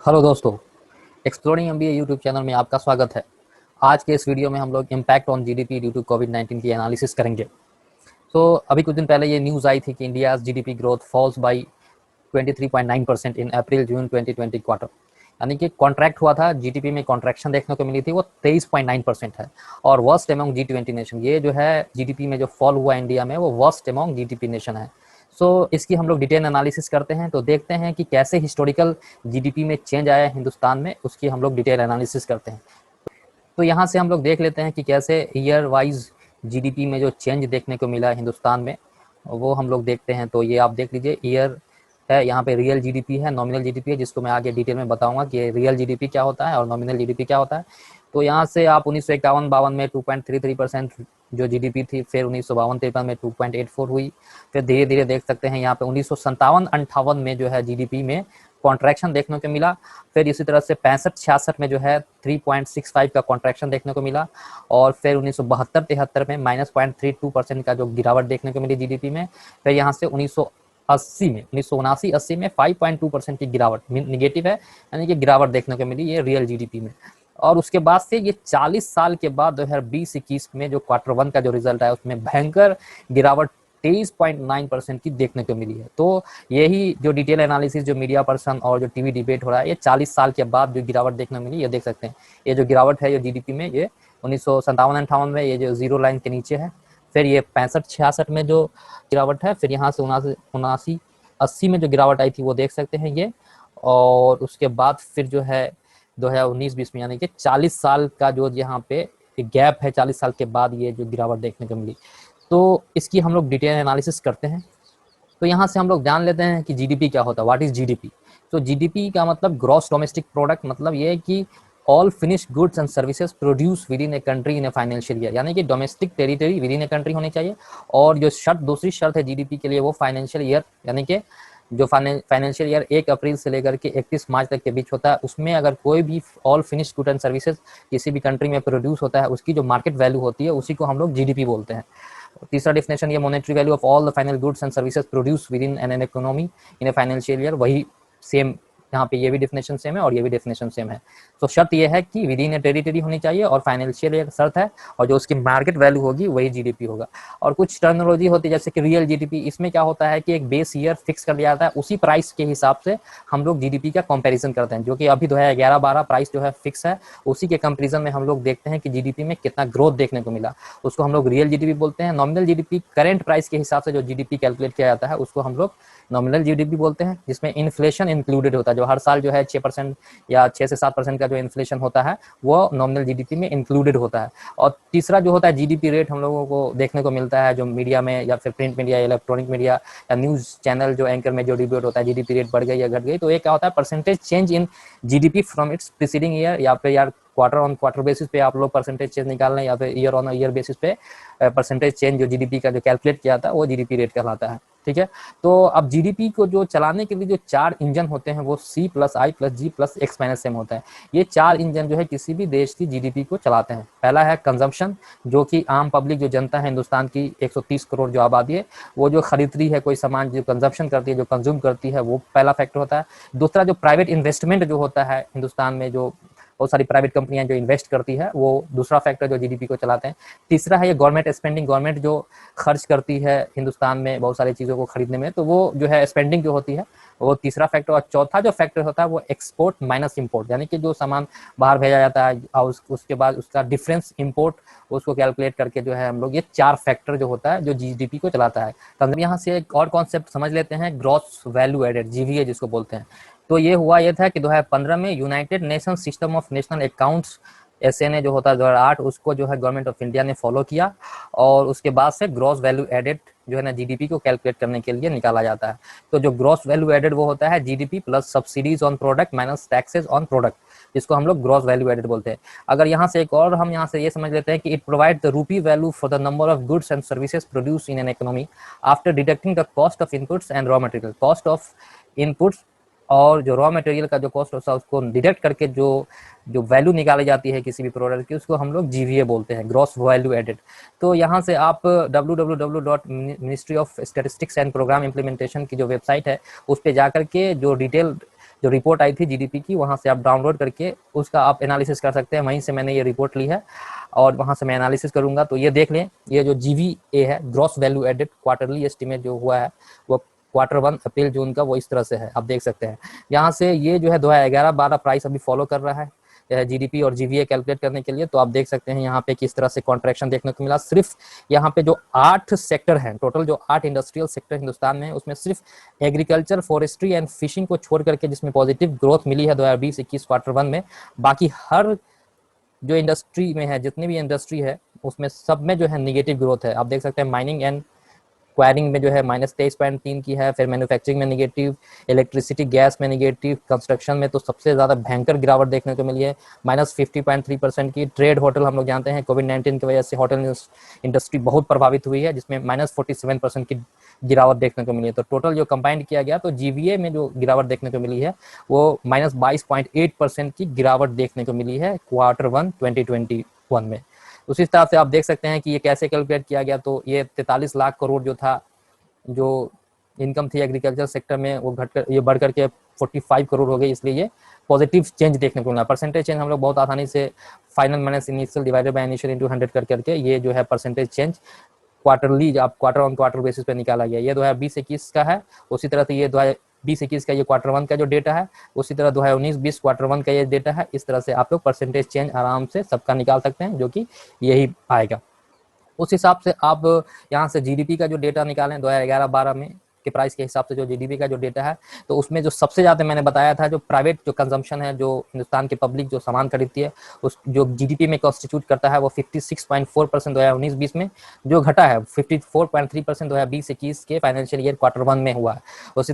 Hello दोस्तों, exploring MBA YouTube channel में आपका स्वागत है। आज के इस वीडियो में हम लोग impact on GDP due to कोविड-19 की एनालिसिस करेंगे। तो अभी कुछ दिन पहले ये न्यूज़ आई थी कि India GDP growth falls by 23.9% in April June 2020 quarter, यानी कि कॉन्ट्रैक्ट हुआ था। जीडीपी में कॉन्ट्रैक्शन देखने को मिली थी, वो 23.9% है और वर्स्ट एमंग G20 नेशन। ये जो है जीडीपी में जो फॉल हुआ इंडिया में, वो वर्स्ट एमंग जीडीपी नेशन है। इसकी हम लोग डिटेल एनालिसिस करते हैं, तो देखते हैं कि कैसे हिस्टोरिकल जीडीपी में चेंज आया हिंदुस्तान में, उसकी हम लोग डिटेल एनालिसिस करते हैं। तो यहाँ से हम लोग देख लेते हैं कि कैसे ईयर वाइज जीडीपी में जो चेंज देखने को मिला हिंदुस्तान में, वो हम लोग देखते हैं। तो ये आप देख लीजिए, ईयर है, यहाँ पे रियल जीडीपी है, नॉमिनल जीडीपी है, जिसको मैं आगे डिटेल में बताऊंगा कि रियल जीडीपी क्या होता है और नॉमिनल जीडीपी क्या होता है। तो यहाँ से आप 1951-52 में 2.33% जो जीडीपी थी, फिर 1952-53 में 2.84 हुई, फिर धीरे धीरे देख सकते हैं यहाँ पे 1957-58 में जो है जीडीपी में कॉन्ट्रैक्शन देखने को मिला। फिर इसी तरह से 65-66 में जो है 3.65 का कॉन्ट्रैक्शन देखने को मिला, और फिर 1972-73 में -0.32% का जो गिरावट देखने को मिली जीडीपी में। फिर यहाँ से 1979-80 में 5.2% की गिरावट निगेटिव है, यानी कि गिरावट देखने को मिली ये रियल जीडीपी में। और उसके बाद से ये 40 साल के बाद 2020-21 में जो क्वार्टर वन का जो रिजल्ट आया, उसमें भयंकर गिरावट 23.9% की देखने को मिली है। तो यही जो डिटेल एनालिसिस जो मीडिया पर्सन और जो टीवी डिबेट हो रहा है, ये 40 साल के बाद जो गिरावट देखने को मिली, ये देख सकते हैं। ये जो गिरावट है ये जीडीपी में, ये 1957-58 में ये जो जीरो लाइन के नीचे है। फिर ये 65-66 में जो गिरावट है, फिर यहाँ से 79-80 में जो गिरावट आई थी वो देख सकते हैं ये। और उसके बाद फिर जो है 2019-20 में, यानी कि 40 साल का जो यहाँ पे गैप है, 40 साल के बाद ये जो गिरावट देखने को मिली। तो इसकी हम लोग डिटेल एनालिसिस करते हैं। तो यहाँ से हम लोग जान लेते हैं कि जीडीपी क्या होता है, व्हाट इज जीडीपी। तो जीडीपी का मतलब ग्रॉस डोमेस्टिक प्रोडक्ट, मतलब ये है कि all finished goods and services produce with in a country in a financial year, यानी कि domestic territory with in a country होनी चाहिए। और जो शर्त, दूसरी शर्त है जीडीपी के लिए, वो फाइनेंशियल ईयर, यानी कि जो फाइनेंशियल ईयर 1 अप्रैल से लेकर के 31 मार्च तक के बीच होता है, उसमें अगर कोई भी all finished good and services किसी भी कंट्री में प्रोड्यूस होता है, उसकी जो मार्केट वैल्यू होती है, उसी को हम लोग जीडीपी बोलते हैं। तीसरा डेफिनेशन, ये monetary value of all the final goods and services produce with in an economy in a financial year. वही सेम यहाँ पे ये भी डेफिनेशन सेम है और ये भी डेफिनेशन सेम है। तो शर्त ये है कि विद इन ए टेरिटरी होनी चाहिए और फाइनेंशियल ईयर शर्त है, और जो उसकी मार्केट वैल्यू होगी वही जीडीपी होगा। और कुछ टर्मिनोलॉजी होती है जैसे कि रियल जीडीपी। इसमें क्या होता है कि एक बेस ईयर फिक्स कर दिया जाता है, उसी प्राइस के हिसाब से हम लोग जीडीपी का कंपैरिजन करते हैं, जो कि अभी 2011-12 प्राइस जो है फिक्स है, उसी के कंपेरिजन में हम लोग देखते हैं कि जीडीपी में कितना ग्रोथ देखने को मिला, उसको हम लोग रियल जीडीपी बोलते हैं। नॉमिनल जीडीपी करेंट प्राइस के हिसाब से जो जीडीपी कैलकुलेट किया जाता है, उसको हम लोग नॉमिनल जीडीपी बोलते हैं, जिसमें इन्फ्लेशन इंक्लूडेड होता है। जो हर साल जो है 6% या 6 से 7% का जो इन्फ्लेशन होता है, वो नॉमिनल जीडीपी में इंक्लूडेड होता है। और तीसरा जो होता है जीडीपी रेट, हम लोगों को देखने को मिलता है जो मीडिया में या फिर प्रिंट मीडिया, इलेक्ट्रॉनिक मीडिया या न्यूज चैनल जो एंकर में जो डिबेट होता है, जीडीपी रेट बढ़ गई या घट गई, तो ये क्या होता है, percentage change in GDP from its preceding year, या फिर यार क्वार्टर ऑन क्वार्टर बेसिस पे आप लोग परसेंटेज चेंज निकाल रहे हैं, या फिर ईयर ऑन ईयर बेसिस पे परसेंटेज चेंज जो जीडीपी का जो कैलकुलेट किया था, वो जीडीपी रेट कहलाता है। ठीक है। तो अब जीडीपी को जो चलाने के लिए जो 4 इंजन होते हैं, वो C+I+G+X-M होता है। ये 4 इंजन जो है किसी भी देश की जीडीपी को चलाते हैं। पहला है कंजम्पशन, जो कि आम पब्लिक जो जनता है हिंदुस्तान की 130 करोड़ जो आबादी है, वो जो खरीदती है कोई सामान, जो कंजम्पशन करती है, जो कंज्यूम करती है, वो पहला फैक्टर होता है। दूसरा जो प्राइवेट इन्वेस्टमेंट जो होता है हिंदुस्तान में, जो बहुत सारी प्राइवेट कंपनियां जो इन्वेस्ट करती है, वो दूसरा फैक्टर जो जीडीपी को चलाते हैं। तीसरा है ये गवर्नमेंट स्पेंडिंग, गवर्नमेंट जो खर्च करती है हिंदुस्तान में बहुत सारी चीज़ों को खरीदने में, तो वो जो है स्पेंडिंग जो होती है, वो तीसरा फैक्टर। और चौथा जो फैक्टर होता है वो एक्सपोर्ट माइनस इंपोर्ट, यानी कि जो सामान बाहर भेजा जाता है और उसके बाद उसका डिफरेंस इंपोर्ट, उसको कैलकुलेट करके जो है हम लोग, ये 4 फैक्टर जो होता है जो जीडीपी को चलाता है। तो हम यहाँ से एक और कॉन्सेप्ट समझ लेते हैं, ग्रॉस वैल्यू एडेड, जीवीए जिसको बोलते हैं। तो ये हुआ ये था कि 2015 में United nation system of national accounts, SNA जो होता है 2008, उसको जो है गवर्नमेंट ऑफ इंडिया ने फॉलो किया, और उसके बाद से ग्रॉस वैल्यू एडेड जो है ना जीडीपी को कैलकुलेट करने के लिए निकाला जाता है। तो जो ग्रॉस वैल्यू एडेड वो होता है GDP plus subsidies on product minus taxes on product, जिसको हम लोग ग्रॉस वैल्यू एडेड बोलते हैं। अगर यहाँ से एक और हम यहाँ से ये समझ लेते हैं कि it provide the rupee value for the number of goods and services produce in an economy after deducting the cost of inputs and raw material. Cost of inputs और जो रॉ मटेरियल का जो कॉस्ट होता है, उसको deduct करके जो जो वैल्यू निकाली जाती है किसी भी प्रोडक्ट की, उसको हम लोग जीवीए बोलते हैं, ग्रॉस वैल्यू एडेड। तो यहाँ से आप www.ministry of statistics and program implementation की जो वेबसाइट है, उस पर जाकर के जो डिटेल जो रिपोर्ट आई थी जीडीपी की, वहाँ से आप डाउनलोड करके उसका आप एनालिसिस कर सकते हैं। वहीं से मैंने ये रिपोर्ट ली है और वहाँ से मैं एनालिसिस करूँगा। तो ये देख लें, ये जो GVA है, gross value added quarterly estimate जो हुआ है वो Q1 अप्रैल जून का, वो इस तरह से है, आप देख सकते हैं। यहाँ से ये जो है 2011-12 प्राइस अभी फॉलो कर रहा है जीडीपी और जीवीए कैलकुलेट करने के लिए। तो आप देख सकते हैं यहाँ पे किस तरह से कॉन्ट्रैक्शन देखने को मिला। सिर्फ यहाँ पे जो 8 सेक्टर हैं, टोटल जो 8 इंडस्ट्रियल सेक्टर हिंदुस्तान में है, उसमें सिर्फ एग्रीकल्चर, फॉरेस्ट्री एंड फिशिंग को छोड़ करके जिसमें पॉजिटिव ग्रोथ मिली है 2020-21 Q1 में, बाकी हर जो इंडस्ट्री में है, जितनी भी इंडस्ट्री है उसमें सब में जो है निगेटिव ग्रोथ है। आप देख सकते हैं माइनिंग एंड क्वायरिंग में जो है -23.3 की है, फिर मैन्युफैक्चरिंग में निगेटिव, इलेक्ट्रिसिटी गैस में निगेटिव, कंस्ट्रक्शन में तो सबसे ज़्यादा भयंकर गिरावट देखने को मिली है -50.3% की। ट्रेड होटल हम लोग जानते हैं कोविड-19 की वजह से होटल इंडस्ट्री बहुत प्रभावित हुई है, जिसमें -47% की गिरावट देखने को मिली है। तो टोटल जो कंबाइंड किया गया तो जीवीए में जो गिरावट देखने को मिली है वो -22.8% की गिरावट देखने को मिली है Q1 2021 में। उसी तरह से आप देख सकते हैं कि ये कैसे कैलकुलेट किया गया। तो ये 43 लाख करोड़ जो था, जो इनकम थी एग्रीकल्चर सेक्टर में, वो घटकर ये बढ़ करके 45 करोड़ हो गई। इसलिए ये पॉजिटिव चेंज देखने को मिला। परसेंटेज चेंज हम लोग बहुत आसानी से final minus initial divided by initial into 100 कर करके ये जो है परसेंटेज चेंज क्वार्टरली आप क्वार्टर ऑन क्वार्टर बेसिस पे निकाला गया। ये 2020-21 का है। उसी तरह से ये 2020-21 का ये Q1 का जो डेटा है, उसी तरह 2019-20 Q1 का ये डेटा है। इस तरह से आप लोग परसेंटेज चेंज आराम से सबका निकाल सकते हैं, जो कि यही आएगा। उस हिसाब से आप यहाँ से जीडीपी का जो डेटा निकालें 2011-12 में के प्राइस के हिसाब से जो जीडीपी का जो डेटा है, तो उसमें जो सबसे ज़्यादा मैंने बताया था जो प्राइवेट जो कंजम्पशन है, जो हिंदुस्तान की पब्लिक जो सामान खरीदती है, उस जो जीडीपी में कॉन्स्टिट्यूट करता है वो 56.4% 2019-20 में, जो घटा है 54.3% 2020-21 के फाइनेंशियल ईयर Q1 में हुआ है। उसी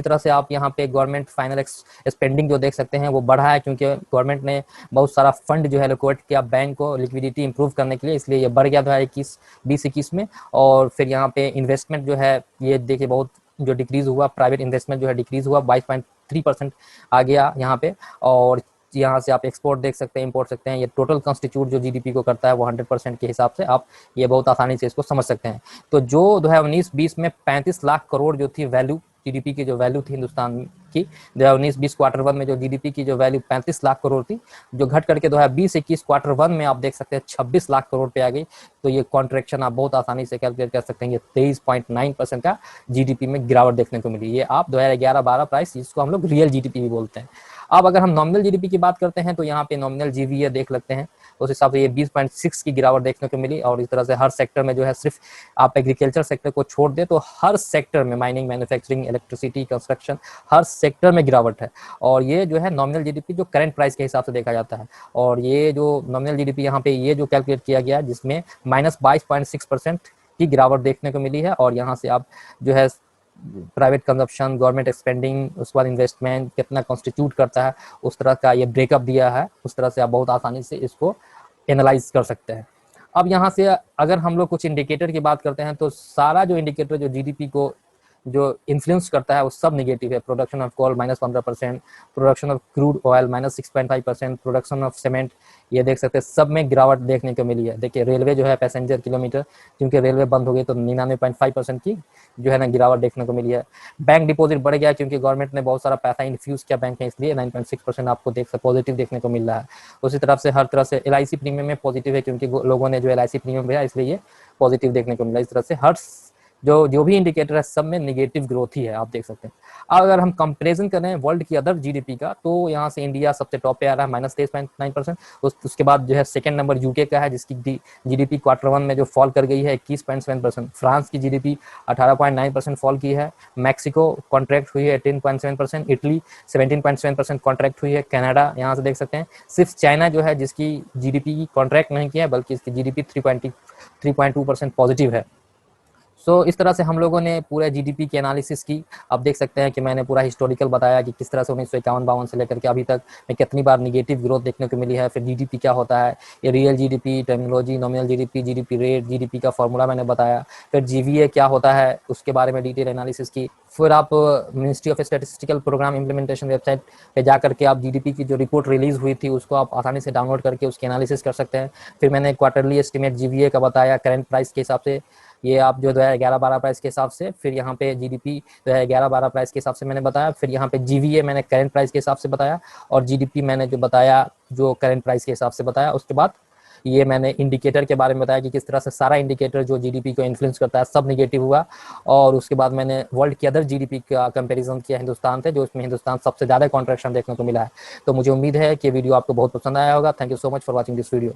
तरह से आप यहाँ पे गवर्नमेंट फाइनल स्पेंडिंग जो देख सकते हैं वो बढ़ा है, क्योंकि गवर्नमेंट ने बहुत सारा फंड जो है एलोकेट किया बैंक को लिक्विडिटी इंप्रूव करने के लिए, इसलिए ये बढ़ गया 2020-21 में। और फिर यहाँ पे इन्वेस्टमेंट जो है ये देखिए बहुत जो डिक्रीज हुआ, प्राइवेट इन्वेस्टमेंट जो है डिक्रीज हुआ 22.3% आ गया यहाँ पे। और यहाँ से आप एक्सपोर्ट देख सकते हैं, इंपोर्ट सकते हैं। ये टोटल कॉन्स्टिट्यूट जो जीडीपी को करता है वो 100% के हिसाब से आप ये बहुत आसानी से इसको समझ सकते हैं। तो जो 2019-20 में 35 लाख करोड़ जो थी वैल्यू, जीडीपी की जो वैल्यू थी हिंदुस्तान की, 2019-20 Q1 में जो जीडीपी की जो वैल्यू 35 लाख करोड़ थी, जो घट करके 2020-21 Q1 में आप देख सकते हैं 26 लाख करोड़ पे आ गई। तो ये कॉन्ट्रैक्शन आप बहुत आसानी से कैलकुलेट कर सकते हैं। ये 23.9% का जीडीपी में गिरावट देखने को मिली। ये आप 2011-12 प्राइस, जिसको हम लोग रियल जीडीपी भी बोलते हैं। अब अगर हम नॉमिनल जीडीपी की बात करते हैं तो यहाँ पे नॉमिनल जीवीए देख लगते हैं, उस हिसाब से ये 20.6 की गिरावट देखने को मिली। और इस तरह से हर सेक्टर में जो है, सिर्फ आप एग्रीकल्चर सेक्टर को छोड़ दे तो हर सेक्टर में माइनिंग, मैन्युफैक्चरिंग, इलेक्ट्रिसिटी, कंस्ट्रक्शन, हर सेक्टर में गिरावट है। और ये जो है नॉमिनल जीडीपी जो करंट प्राइस के हिसाब से देखा जाता है। और ये जो नॉमिनल जीडीपी यहाँ पे ये जो कैलकुलेट किया गया, जिसमें -22.6% की गिरावट देखने को मिली है। और यहाँ से आप जो है प्राइवेट कंजप्शन, गवर्नमेंट एक्सपेंडिंग, उसके बाद इन्वेस्टमेंट कितना कॉन्स्टिट्यूट करता है, उस तरह का ये ब्रेकअप दिया है। उस तरह से आप बहुत आसानी से इसको एनालाइज कर सकते हैं। अब यहाँ से अगर हम लोग कुछ इंडिकेटर की बात करते हैं तो सारा जो इंडिकेटर जो जीडीपी को जो इन्फ्लुएंस करता है वो सब नेगेटिव है। Production of coal -15%, production of crude oil -6.5%, production of cement, ये देख सकते हैं सब में गिरावट देखने को मिली है। देखिए रेलवे जो है पैसेंजर किलोमीटर, क्योंकि रेलवे बंद हो गई तो 99.5% की जो है ना गिरावट देखने को मिली है। बैंक डिपॉजिट बढ़ गया क्योंकि गवर्नमेंट ने बहुत सारा पैसा इन्फ्यूज किया बैंक में, इसलिए 9.6% आपको पॉजिटिव देखने को मिल रहा है। उसी तरफ से हर तरह से एलआईसी प्रीमियम में पॉजिटिव है, क्योंकि लोगों ने जो एलआईसी प्रीमियम भरा इसलिए ये पॉजिटिव देखने को मिला। इस तरह से हर जो भी इंडिकेटर है सब में नेगेटिव ग्रोथ ही है, आप देख सकते हैं। अगर हम कंपैरिजन करें वर्ल्ड की अदर जीडीपी का, तो यहाँ से इंडिया सबसे टॉप पे आ रहा है -23.9%। उसके बाद जो है सेकंड नंबर यूके का है, जिसकी जीडीपी Q1 में जो फॉल कर गई है 21.7%। फ्रांस की जीडीपी 18.9% फॉल की है। मैक्सिको कॉन्ट्रैक्ट हुई है 18.7%। इटली 17.7% कॉन्ट्रैक्ट हुई है। कनाडा यहाँ से देख सकते हैं। सिर्फ चाइना जो है जिसकी जीडीपी कॉन्ट्रैक्ट नहीं किया है, बल्कि इसकी जीडीपी 3.2% पॉजिटिव है। सो इस तरह से हम लोगों ने पूरे जीडीपी की एनालिसिस की। अब देख सकते हैं कि मैंने पूरा हिस्टोरिकल बताया कि किस तरह से 1951-52 से लेकर के अभी तक में कितनी बार निगेटिव ग्रोथ देखने को मिली है। फिर जीडीपी क्या होता है, ये real GDP, terminology, nominal GDP, GDP rate, GDP का फॉर्मूला मैंने बताया। फिर जीवीए क्या होता है उसके बारे में डिटेल एनालिसिस की। फिर आप ministry of statistical programme implementation website पे जा करके आप जीडीपी की जो रिपोर्ट रिलीज हुई थी उसको आप आसानी से डाउनलोड करके उसकी एनालिसिस कर सकते हैं। फिर मैंने क्वार्टरली एस्टिमेट जीवीए का बताया करंट प्राइस के हिसाब से। ये आप जो 2011-12 प्राइस के हिसाब से, फिर यहाँ पे जीडीपी 2011-12 प्राइस के हिसाब से मैंने बताया, फिर यहाँ पे जीवीए मैंने करंट प्राइस के हिसाब से बताया, और जीडीपी मैंने जो बताया जो करंट प्राइस के हिसाब से बताया। उसके बाद ये मैंने इंडिकेटर के बारे में बताया कि किस तरह से सारा इंडिकेटर जो जीडीपी को इन्फ्लुएंस करता है सब निगेटिव हुआ। और उसके बाद मैंने वर्ल्ड की अदर जीडीपी का कंपैरिजन किया हिंदुस्तान से, जो इसमें हिंदुस्तान सबसे ज़्यादा कॉन्ट्रैक्शन देखने को मिला है। तो मुझे उम्मीद है कि वीडियो आपको बहुत पसंद आया होगा। Thank you so much for watching this video.